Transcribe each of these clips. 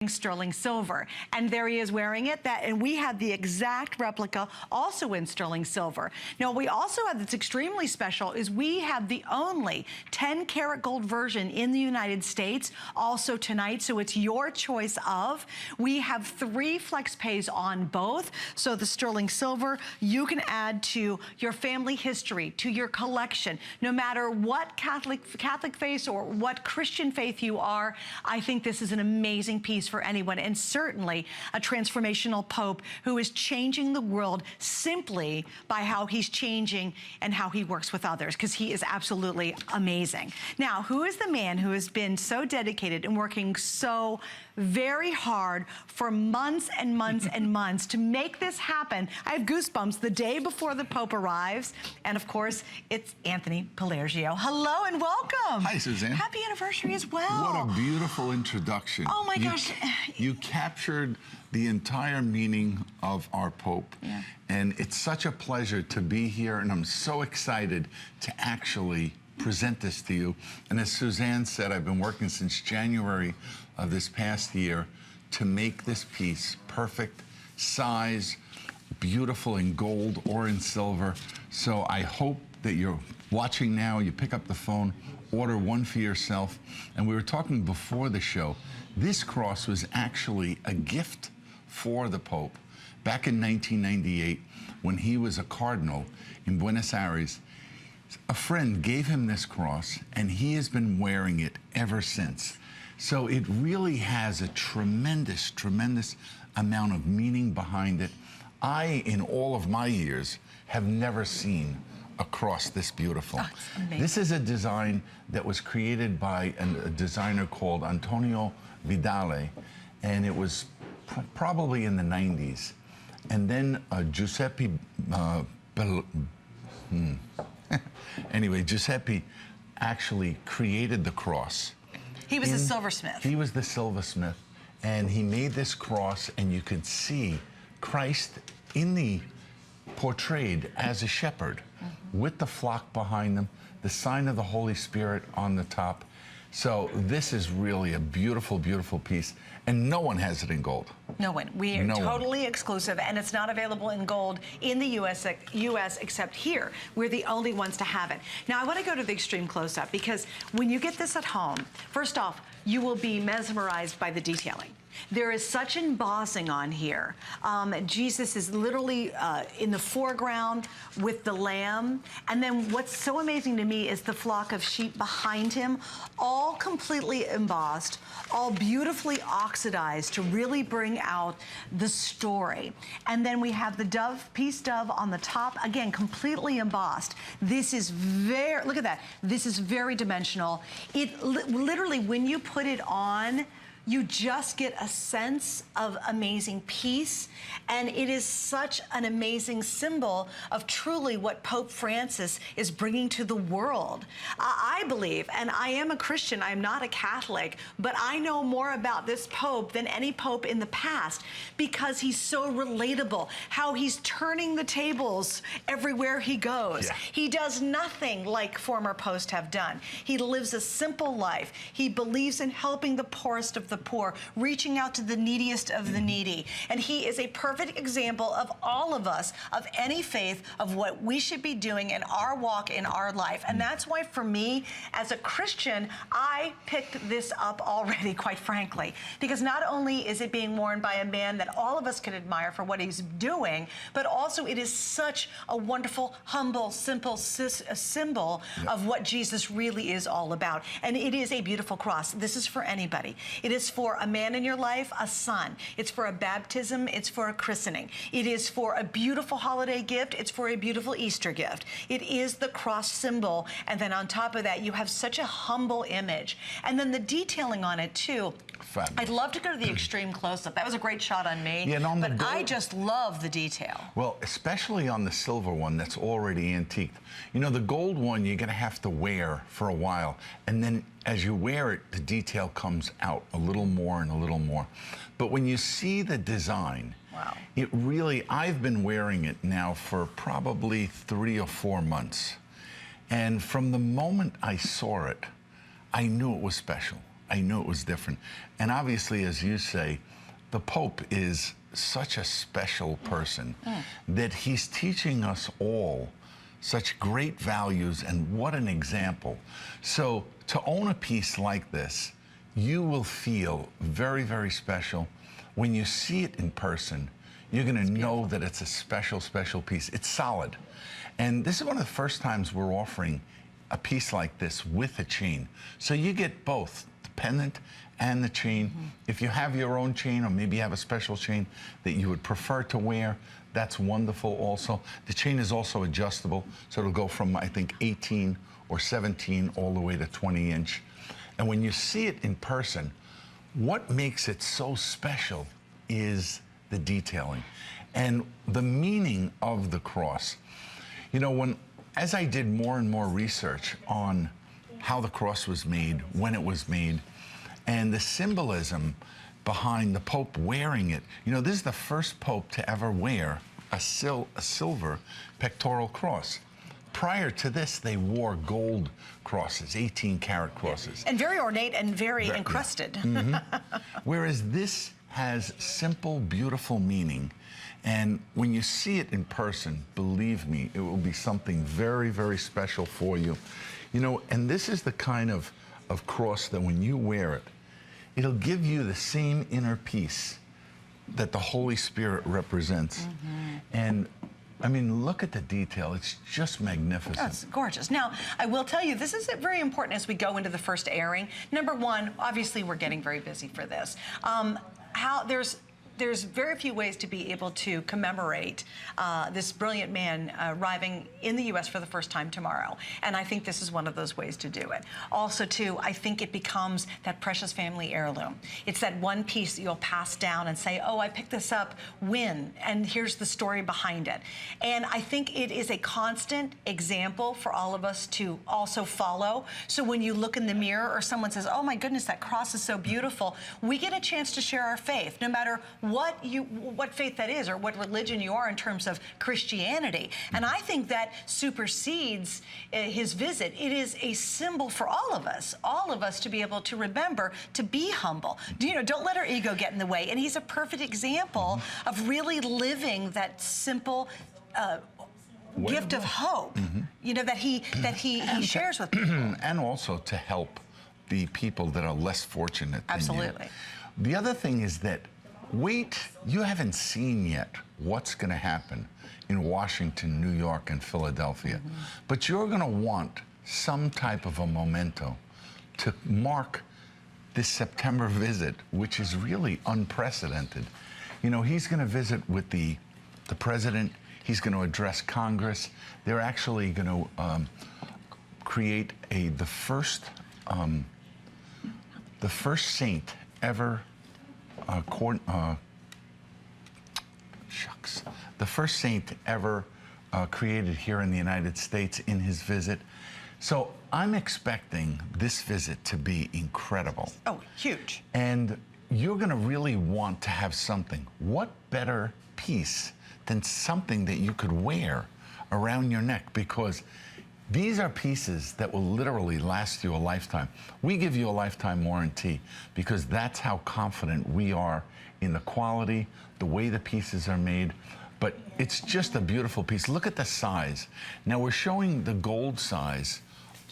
sterling silver, and there he is wearing it. And we have the exact replica also in sterling silver. Now we also have, that's extremely special, is we have the only 10 karat gold version in the United States also tonight, so it's your choice of. We have 3 flex pays on both, so the sterling silver you can add to your family history, to your collection, no matter what Catholic faith or what Christian faith you are. I think this is an amazing piece for anyone, and certainly a transformational Pope who is changing the world simply by how he's changing and how he works with others, because he is absolutely amazing. Now, who is the man who has been so dedicated and working so very hard for months and months and months to make this happen? I have goosebumps the day before the Pope arrives, and of course, it's Anthony Pellegrino. Hello and welcome. Hi, Suzanne. Happy anniversary as well. What a beautiful introduction. Oh my gosh. You captured the entire meaning of our Pope. Yeah. And it's such a pleasure to be here, and I'm so excited to actually present this to you. And as Suzanne said, I've been working since January of this past year to make this piece perfect size, beautiful in gold or in silver. So I hope that you're watching now, you pick up the phone, order one for yourself. And we were talking before the show, this cross was actually a gift for the Pope. Back in 1998, when he was a cardinal in Buenos Aires, a friend gave him this cross, and he has been wearing it ever since. So it really has a tremendous, tremendous amount of meaning behind it. I, in all of my years, have never seen a cross this beautiful. Oh, it's amazing. This is a design that was created by a designer called Antonio Vedele, and it was probably in the 90s. And then Giuseppe, anyway, Giuseppe actually created the cross. He was the silversmith. He was the silversmith, and he made this cross, and you could see Christ portrayed as a shepherd with the flock behind them, the sign of the Holy Spirit on the top. So this is really a beautiful, beautiful piece, and no one has it in gold. No one. We are totally exclusive, and it's not available in gold in the U.S. except here. We're the only ones to have it. Now, I want to go to the extreme close-up, because when you get this at home, first off, you will be mesmerized by the detailing. There is such embossing on here. Jesus is literally in the foreground with the lamb. And then what's so amazing to me is the flock of sheep behind him, all completely embossed, all beautifully oxidized to really bring out the story. And then we have the peace dove on the top, again, completely embossed. This is very, look at that. This is very dimensional. It literally, when you put it on, you just get a sense of amazing peace, and it is such an amazing symbol of truly what Pope Francis is bringing to the world. I believe, and I am a Christian, I'm not a Catholic, but I know more about this Pope than any Pope in the past, because he's so relatable, how he's turning the tables everywhere he goes. Yeah. He does nothing like former popes have done. He lives a simple life. He believes in helping the poorest of the poor, reaching out to the neediest of the needy. And he is a perfect example of all of us, of any faith, of what we should be doing in our walk, in our life. And that's why, for me, as a Christian, I picked this up already, quite frankly, because not only is it being worn by a man that all of us can admire for what he's doing, but also it is such a wonderful, humble, simple symbol of what Jesus really is all about. And it is a beautiful cross. This is for anybody. It is for a man in your life, a son. It's for a baptism. It's for a christening. It is for a beautiful holiday gift. It's for a beautiful Easter gift. It is the cross symbol. And then on top of that, you have such a humble image. And then the detailing on it, too. Fabulous. I'd love to go to the extreme close-up. That was a great shot on me. Yeah, and on but I just love the detail. Well, especially on the silver one that's already antiqued. You know, the gold one you're going to have to wear for a while. And then as you wear it, the detail comes out a little more and a little more. But when you see the design, wow, it really, I've been wearing it now for probably 3 or 4 months. And from the moment I saw it, I knew it was special. I knew it was different. And obviously, as you say, the Pope is such a special person that he's teaching us all such great values, and what an example. So to own a piece like this, you will feel very, very special. When you see it in person, you're gonna know that it's a special, special piece. It's solid. And this is one of the first times we're offering a piece like this with a chain. So you get both, the pendant and the chain. If you have your own chain, or maybe you have a special chain that you would prefer to wear, that's wonderful also. The chain is also adjustable, so it'll go from, I think, 18 or 17 all the way to 20 inch. And when you see it in person, what makes it so special is the detailing and the meaning of the cross. You know, as I did more and more research on how the cross was made, when it was made, and the symbolism behind the Pope wearing it. You know, this is the first Pope to ever wear a silver pectoral cross. Prior to this, they wore gold crosses, 18-karat crosses. And very ornate and very encrusted. Whereas this has simple, beautiful meaning. And when you see it in person, believe me, it will be something very, very special for you. You know, and this is the kind of cross that when you wear it, it'll give you the same inner peace that the Holy Spirit represents. And I mean, look at the detail. It's just magnificent. Oh, it's gorgeous. Now, I will tell you, this is very important as we go into the first airing. Number one, obviously, we're getting very busy for this. There's very few ways to be able to commemorate this brilliant man arriving in the U.S. for the first time tomorrow. And I think this is one of those ways to do it. Also, too, I think it becomes that precious family heirloom. It's that one piece that you'll pass down and say, oh, I picked this up when, and here's the story behind it. And I think it is a constant example for all of us to also follow. So when you look in the mirror or someone says, oh, my goodness, that cross is so beautiful, we get a chance to share our faith, no matter what faith that is or what religion you are in terms of Christianity. And I think that supersedes his visit. It is a symbol for all of us to be able to remember to be humble. You know, don't let our ego get in the way. And he's a perfect example of really living that simple gift of hope, you know, that he shares with people. And also to help the people that are less fortunate than Absolutely. you. The other thing is that you haven't seen yet what's going to happen in Washington, New York, and Philadelphia. But you're going to want some type of a memento to mark this September visit, which is really unprecedented. You know, he's going to visit with the president. He's going to address Congress. They're actually going to create the first saint ever. The first saint ever created here in the United States in his visit. So I'm expecting this visit to be incredible. Oh, huge. And you're going to really want to have something. What better piece than something that you could wear around your neck? Because these are pieces that will literally last you a lifetime. We give you a lifetime warranty because that's how confident we are in the quality, the way the pieces are made. But it's just a beautiful piece. Look at the size. Now we're showing the gold size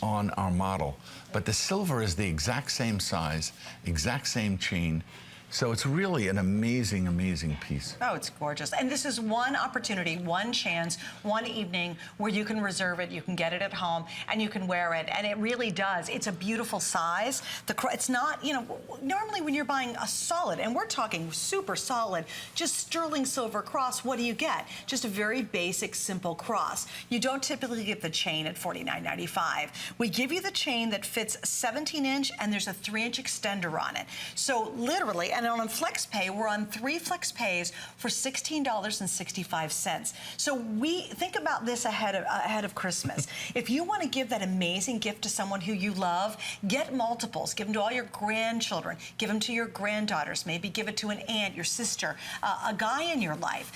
on our model, but the silver is the exact same size, exact same chain. So it's really an amazing, amazing piece. Oh, it's gorgeous. And this is one opportunity, one chance, one evening where you can reserve it, you can get it at home, and you can wear it. And it really does. It's a beautiful size. It's not, you know, normally when you're buying a solid, and we're talking super solid, just sterling silver cross, what do you get? Just a very basic, simple cross. You don't typically get the chain at $49.95. We give you the chain that fits 17-inch, and there's a 3-inch extender on it. So literally, and on FlexPay, we're on 3 FlexPays for $16.65. So we think about this ahead of Christmas. If you want to give that amazing gift to someone who you love, get multiples. Give them to all your grandchildren. Give them to your granddaughters. Maybe give it to an aunt, your sister, a guy in your life.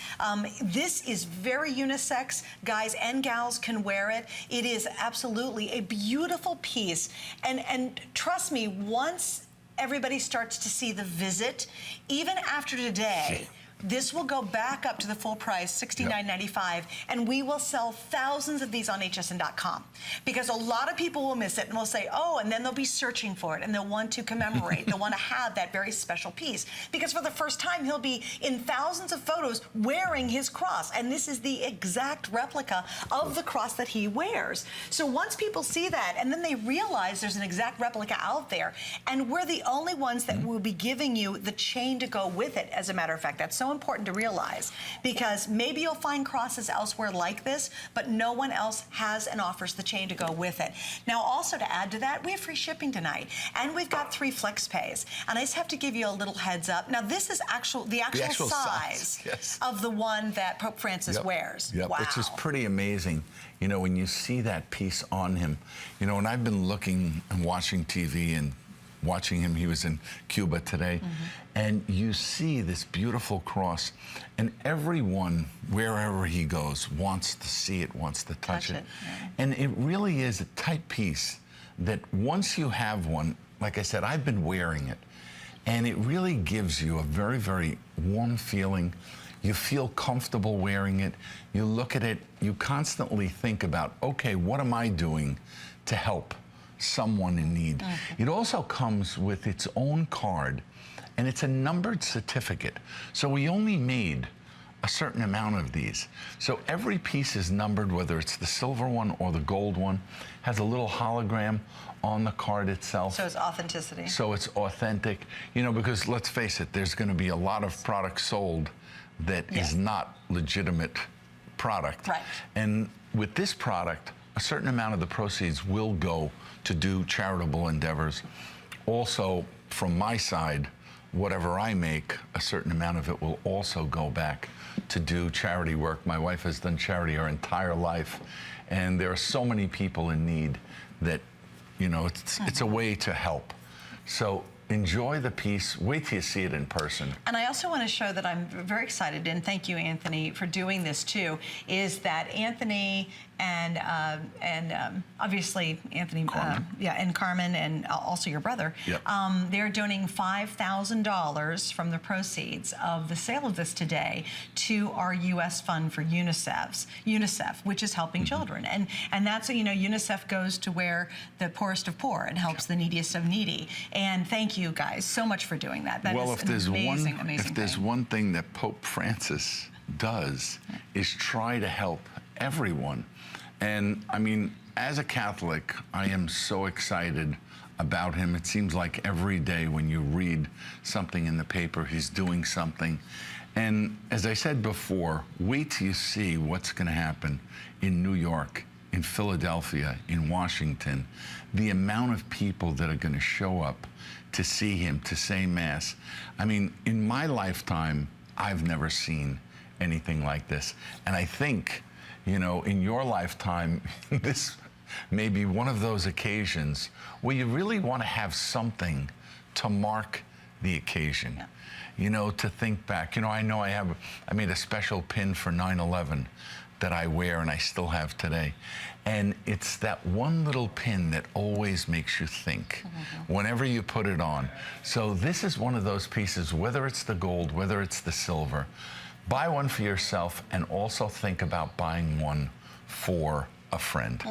This is very unisex. Guys and gals can wear it. It is absolutely a beautiful piece. And trust me, once everybody starts to see the visit, even after today, this will go back up to the full price, $69.95, and we will sell thousands of these on hsn.com. Because a lot of people will miss it and will say, oh, and then they'll be searching for it and they'll want to commemorate. They'll want to have that very special piece. Because for the first time, he'll be in thousands of photos wearing his cross. And this is the exact replica of the cross that he wears. So once people see that, and then they realize there's an exact replica out there, and we're the only ones that will be giving you the chain to go with it, as a matter of fact. That's so important to realize, because maybe you'll find crosses elsewhere like this, but no one else has and offers the chain to go with it. Now, also to add to that, we have free shipping tonight, and we've got 3 flex pays. And I just have to give you a little heads up. Now, this is the actual size of the one that Pope Francis wears. Wow. Which is pretty amazing. You know, when you see that piece on him, you know, and I've been looking and watching TV and watching him, he was in Cuba today, and you see this beautiful cross, and everyone, wherever he goes, wants to see it, wants to touch it. And it really is a tight piece that once you have one, like I said, I've been wearing it, and it really gives you a very, very warm feeling. You feel comfortable wearing it. You look at it, you constantly think about, okay, what am I doing to help someone in need? It also comes with its own card, and it's a numbered certificate. So we only made a certain amount of these. So every piece is numbered, whether it's the silver one or the gold one, has a little hologram on the card itself. So it's authenticity. So it's authentic. You know, because let's face it, there's going to be a lot of product sold that is not legitimate product. And with this product, a certain amount of the proceeds will go to do charitable endeavors. Also, from my side, whatever I make, a certain amount of it will also go back to do charity work. My wife has done charity her entire life, and there are so many people in need that, you know, it's a way to help. So enjoy the piece. Wait till you see it in person. And I also want to show that I'm very excited, and thank you, Anthony, for doing this too, is that Anthony and obviously Anthony, and Carmen, and also your brother, they're donating $5,000 from the proceeds of the sale of this today to our U.S. fund for UNICEF, which is helping children. And that's, you know, UNICEF goes to where the poorest of poor and helps the neediest of needy. And thank you guys so much for doing that. That is amazing, amazing. If there's one thing that Pope Francis does is try to help everyone. And I mean, as a Catholic, I am so excited about him. It seems like every day when you read something in the paper, he's doing something. And as I said before, wait till you see what's going to happen in New York, in Philadelphia, in Washington. The amount of people that are going to show up to see him, to say Mass. I mean, in my lifetime, I've never seen anything like this. And I think, you know, in your lifetime, this may be one of those occasions where you really want to have something to mark the occasion. You know, to think back. You know I made a special pin for 9/11 that I wear and I still have today. And it's that one little pin that always makes you think whenever you put it on. So this is one of those pieces, whether it's the gold, whether it's the silver, buy one for yourself and also think about buying one for a friend.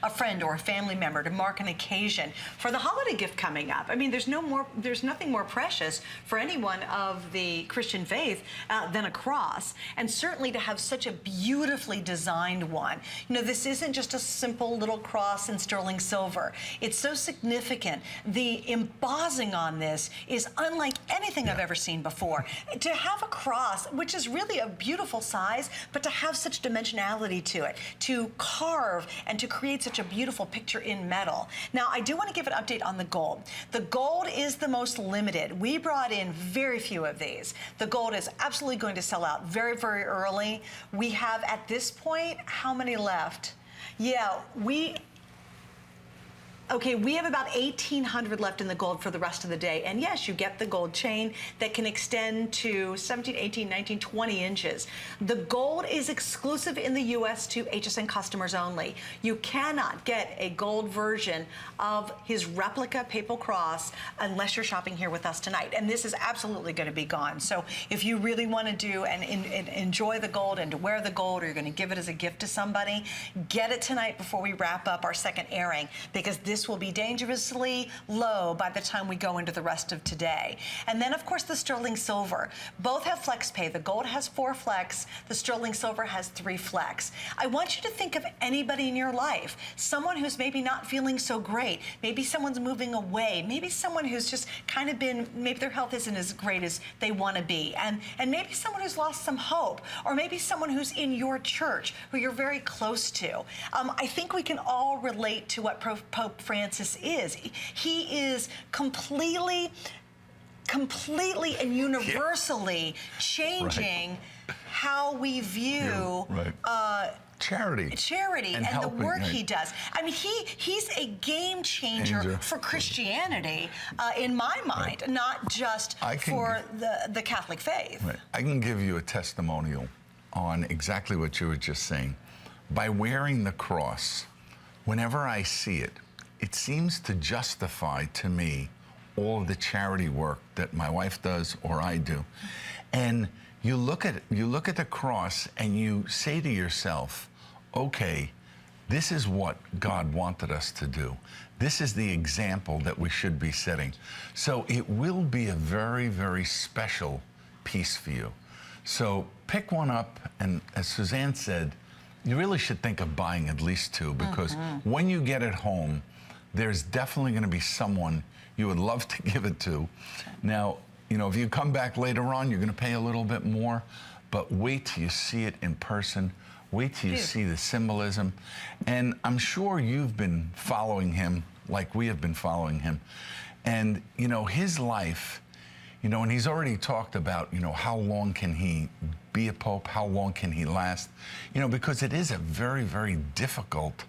A friend or a family member to mark an occasion for the holiday gift coming up. I mean, there's nothing more precious for anyone of the Christian faith than a cross, and certainly to have such a beautifully designed one. You know, this isn't just a simple little cross in sterling silver. It's so significant. The embossing on this is unlike anything I've ever seen before. To have a cross, which is really a beautiful size, but to have such dimensionality to it, to carve and to create such a beautiful picture in metal. Now, I do want to give an update on the gold. The gold is the most limited. We brought in very few of these. The gold is absolutely going to sell out very, very early. We have, at this point, how many left? Yeah, Okay, we have about 1,800 left in the gold for the rest of the day. And yes, you get the gold chain that can extend to 17, 18, 19, 20 inches. The gold is exclusive in the U.S. to HSN customers only. You cannot get a gold version of his replica papal cross unless you're shopping here with us tonight. And this is absolutely going to be gone. So if you really want to do and enjoy the gold and to wear the gold, or you're going to give it as a gift to somebody, get it tonight before we wrap up our second airing, because this will be dangerously low by the time we go into the rest of today. And then, of course, the sterling silver. Both have flex pay. The gold has 4 flex. The sterling silver has 3 flex. I want you to think of anybody in your life, someone who's maybe not feeling so great. Maybe someone's moving away. Maybe someone who's just kind of been, maybe their health isn't as great as they want to be. And maybe someone who's lost some hope, or maybe someone who's in your church who you're very close to. I think we can all relate to what Pope Francis is. He is completely and universally changing how we view charity and the work he does. I mean, he's a game changer for Christianity, in my mind, not just for the Catholic faith. Right. I can give you a testimonial on exactly what you were just saying. By wearing the cross, whenever I see it, it seems to justify to me all of the charity work that my wife does or I do. And you look at the cross and you say to yourself, okay, this is what God wanted us to do. This is the example that we should be setting. So it will be a very, very special piece for you. So pick one up, and as Suzanne said, you really should think of buying at least 2, because when you get it home, there's definitely going to be someone you would love to give it to. Now, you know, if you come back later on, you're going to pay a little bit more, but wait till you see it in person. Wait till you see the symbolism. And I'm sure you've been following him like we have been following him. And, you know, his life, you know, and he's already talked about, you know, how long can he be a pope? How long can he last? You know, because it is a very, very difficult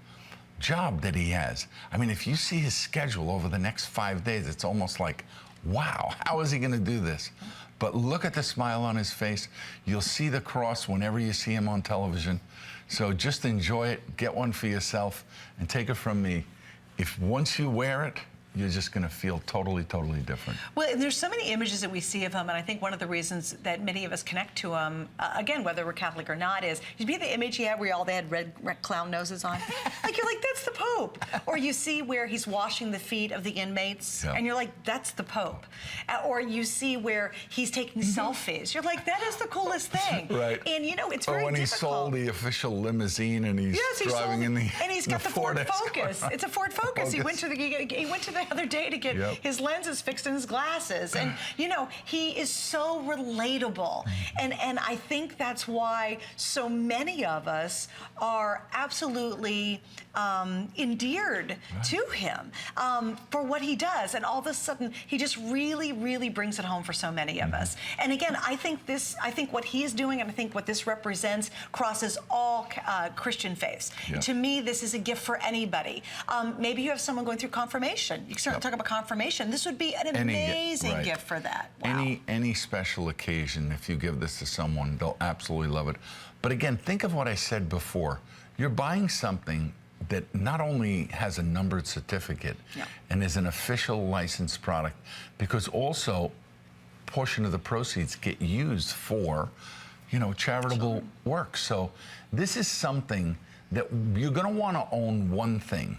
job that he has. I mean, if you see his schedule over the next 5 days, it's almost like, wow, how is he going to do this? But look at the smile on his face. You'll see the cross whenever you see him on television. So just enjoy it, get one for yourself, and take it from me. If once you wear it, you're just going to feel totally, totally different. Well, and there's so many images that we see of him, and I think one of the reasons that many of us connect to him, again, whether we're Catholic or not, is you see the image he had where they had red clown noses on? Like, you're like, that's the Pope. Or you see where he's washing the feet of the inmates, and you're like, that's the Pope. Or you see where he's taking selfies. You're like, that is the coolest thing. Right. And, you know, it's very difficult. Or when he sold the official limousine and he's driving in the and he's got the Ford Focus. It's a Ford Focus. He went to the other day to get his lenses fixed in his glasses, and you know, he is so relatable, and I think that's why so many of us are absolutely endeared to him for what he does, and all of a sudden he just really brings it home for so many of us. And again, I think what he is doing, and I think what this represents, crosses all Christian faiths. To me, this is a gift for anybody. Maybe you have someone going through confirmation. You start talking about confirmation. This would be an amazing gift for that. Wow. Any special occasion, if you give this to someone, they'll absolutely love it. But again, think of what I said before. You're buying something that not only has a numbered certificate and is an official licensed product, because also a portion of the proceeds get used for, you know, charitable work. So this is something that you're going to want to own one thing.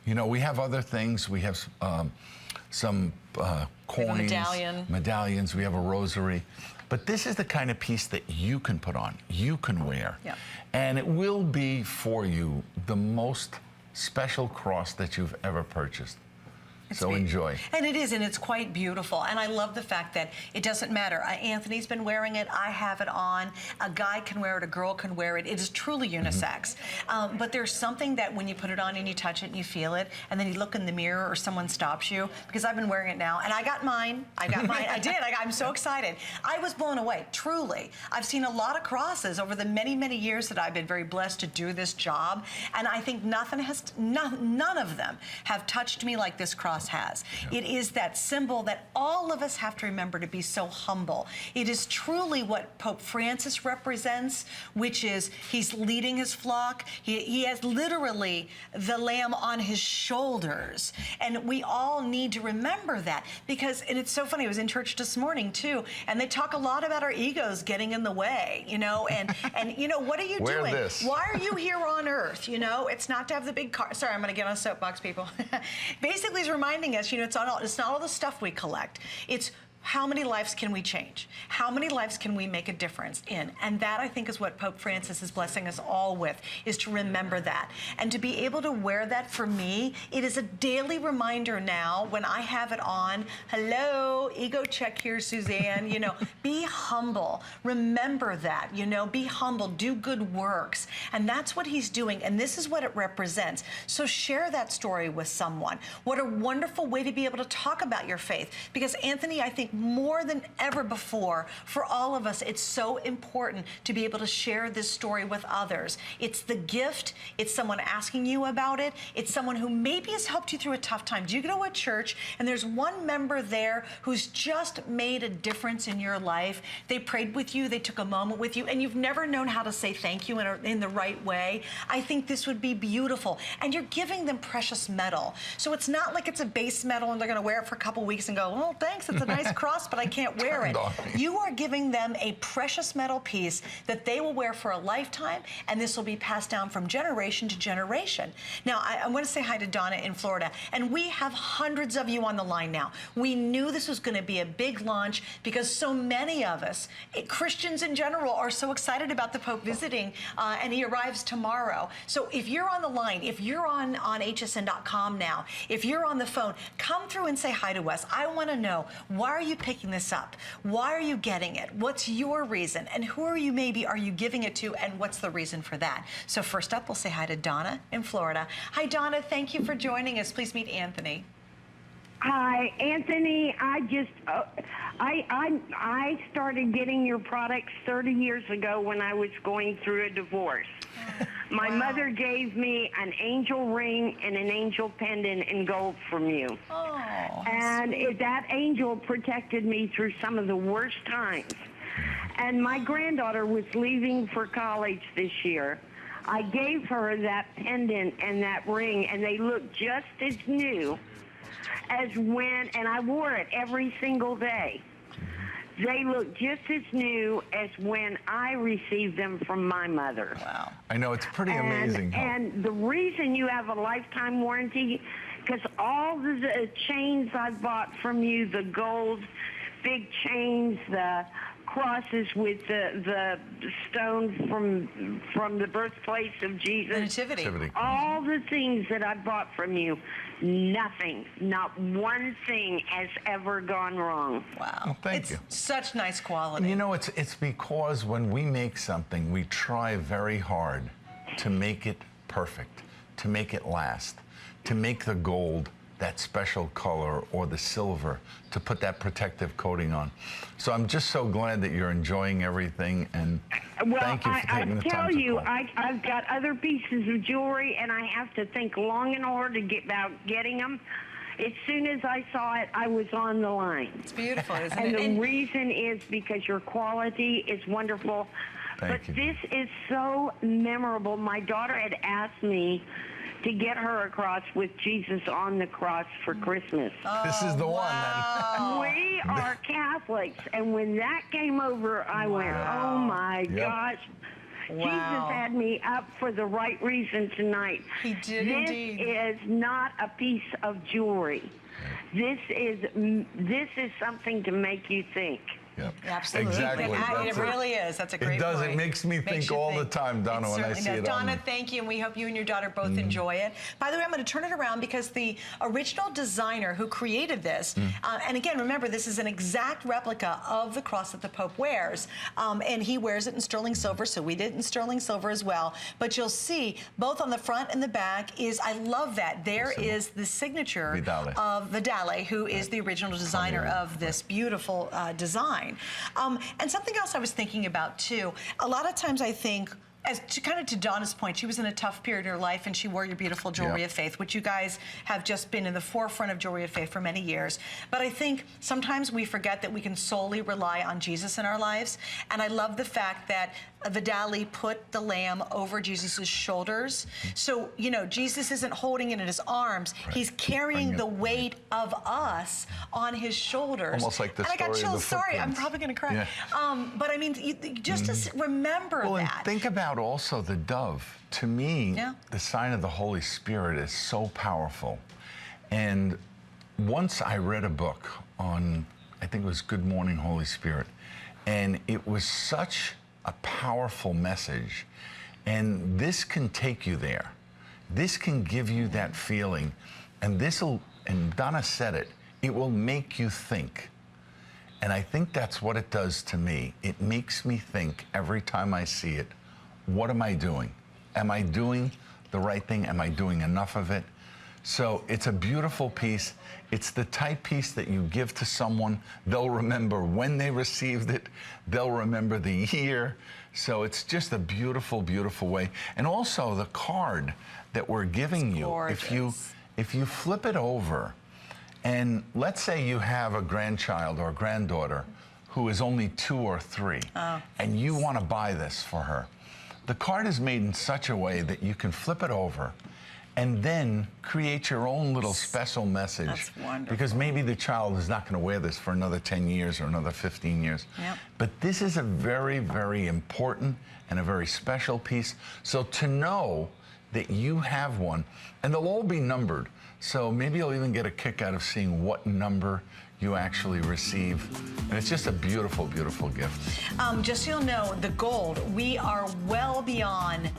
You know, we have other things. We have some coins, medallions. We have a rosary. But this is the kind of piece that you can put on, you can wear. And it will be for you the most special cross that you've ever purchased. So enjoy. And it is, and it's quite beautiful. And I love the fact that it doesn't matter. Anthony's been wearing it. I have it on. A guy can wear it. A girl can wear it. It is truly unisex. But there's something that when you put it on and you touch it and you feel it, and then you look in the mirror or someone stops you, because I've been wearing it now, and I got mine. I did. I'm so excited. I was blown away, truly. I've seen a lot of crosses over the many, many years that I've been very blessed to do this job, and I think none of them have touched me like this cross has. Yeah. It is that symbol that all of us have to remember to be so humble. It is truly what Pope Francis represents, which is he's leading his flock. He has literally the lamb on his shoulders, and we all need to remember that, because, and it's so funny, I was in church this morning too, and they talk a lot about our egos getting in the way, you know, and you know, what are you doing? Why are you here on earth? You know, it's not to have the big car. Sorry, I'm going to get on a soapbox, people. Basically, he's reminding us, you know, it's not all the stuff we collect. It's how many lives can we change? How many lives can we make a difference in? And that, I think, is what Pope Francis is blessing us all with, is to remember that. And to be able to wear that, for me, it is a daily reminder now when I have it on. Hello, ego check here, Suzanne. You know, be humble. Remember that, you know, be humble, do good works. And that's what he's doing, and this is what it represents. So share that story with someone. What a wonderful way to be able to talk about your faith. Because, Anthony, I think more than ever before, for all of us, it's so important to be able to share this story with others. It's the gift, it's someone asking you about it, it's someone who maybe has helped you through a tough time. Do you go to a church and there's one member there who's just made a difference in your life? They prayed with you, they took a moment with you, and you've never known how to say thank you in the right way. I think this would be beautiful. And you're giving them precious metal. So it's not like it's a base metal and they're gonna wear it for a couple weeks and go, well, thanks, it's a nice cross, but I can't wear it. You are giving them a precious metal piece that they will wear for a lifetime, and this will be passed down from generation to generation. Now, I want to say hi to Donna in Florida, and we have hundreds of you on the line now. We knew this was going to be a big launch because so many of us, Christians in general, are so excited about the Pope visiting, and he arrives tomorrow. So if you're on the line, if you're on hsn.com now, if you're on the phone, come through and say hi to us. I want to know, why are you picking this up? Why are you getting it? What's your reason? And who are you giving it to, and what's the reason for that? So first up, we'll say hi to Donna in Florida. Hi, Donna. Thank you for joining us. Please meet Anthony. Hi, Anthony. I started getting your products 30 years ago when I was going through a divorce. My mother gave me an angel ring and an angel pendant in gold from you. Oh, and that angel protected me through some of the worst times. And my granddaughter was leaving for college this year. I gave her that pendant and that ring, and they looked just as new as when, and I wore it every single day. They look just as new as when I received them from my mother. Wow. I know, it's pretty amazing. And the reason you have a lifetime warranty, because all the chains I bought from you, the gold big chains, the crosses with the stones from the birthplace of Jesus. Nativity. All the things that I bought from you, nothing, not one thing has ever gone wrong. Wow. Well, thank you. Such nice quality. And you know, it's because when we make something, we try very hard to make it perfect, to make it last, to make the gold that special color, or the silver, to put that protective coating on. So I'm just so glad that you're enjoying everything, and thank you for taking the time to tell you, call. I've got other pieces of jewelry, and I have to think long and hard about getting them. As soon as I saw it, I was on the line. It's beautiful, isn't it? And the reason is because your quality is wonderful. Thank you. This is so memorable. My daughter had asked me to get her a cross with Jesus on the cross for Christmas. Oh, this is the one, then. We are Catholics, and when that came over, I went, oh my gosh. Wow. Jesus had me up for the right reason tonight. He did indeed. This is not a piece of jewelry. This is something to make you think. Yep. Absolutely. Exactly. It really is. That's a great point. It does. point. It makes me think all the time, Donna, when I see it on. Donna, thank you, and we hope you and your daughter both enjoy it. By the way, I'm going to turn it around because the original designer who created this, and again, remember, this is an exact replica of the cross that the Pope wears, and he wears it in sterling silver, so we did it in sterling silver as well. But you'll see, both on the front and the back is, I love that, there is the signature Vedele. of Vedele, who is the original designer of this beautiful design. And something else I was thinking about too, a lot of times I think, as to kind of to Donna's point, she was in a tough period in her life and she wore your beautiful jewelry of faith, which you guys have just been in the forefront of jewelry of faith for many years. But I think sometimes we forget that we can solely rely on Jesus in our lives. And I love the fact that Vedele put the lamb over Jesus's shoulders. So, you know, Jesus isn't holding it in his arms. Right. He's carrying the weight of us on his shoulders. Almost like the and story I got chills. of the Sorry, I'm footprints. probably going to cry. Yeah. But I mean, just to remember Well, that. and think about also the dove. To me, the sign of the Holy Spirit is so powerful. And once I read a book on, I think it was Good Morning, Holy Spirit, and it was such a powerful message. And this can take you there. This can give you that feeling. And this'll, and Donna said it, it will make you think. And I think that's what it does to me. It makes me think every time I see it, what am I doing? Am I doing the right thing? Am I doing enough of it? So it's a beautiful piece. It's the type piece that you give to someone. They'll remember when they received it. They'll remember the year. So it's just a beautiful, beautiful way. And also the card that we're giving you, if you flip it over, and let's say you have a grandchild or a granddaughter who is only 2 or 3, and you want to buy this for her. The card is made in such a way that you can flip it over and then create your own little special message. That's wonderful. Because maybe the child is not going to wear this for another 10 years or another 15 years. Yep. But this is a very, very important and a very special piece. So to know that you have one, and they'll all be numbered. So maybe you'll even get a kick out of seeing what number you actually receive. And it's just a beautiful, beautiful gift. Just so you'll know, the gold, we are well beyond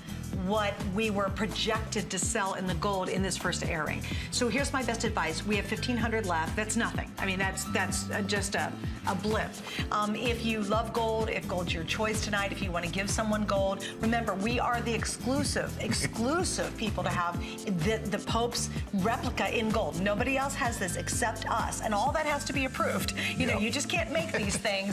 what we were projected to sell in the gold in this first airing. So here's my best advice. We have 1,500 left. That's nothing. I mean, that's just a blip. If you love gold, if gold's your choice tonight, if you want to give someone gold, remember, we are the exclusive people to have the Pope's replica in gold. Nobody else has this except us. And all that has to be approved. You know, you just can't make these things.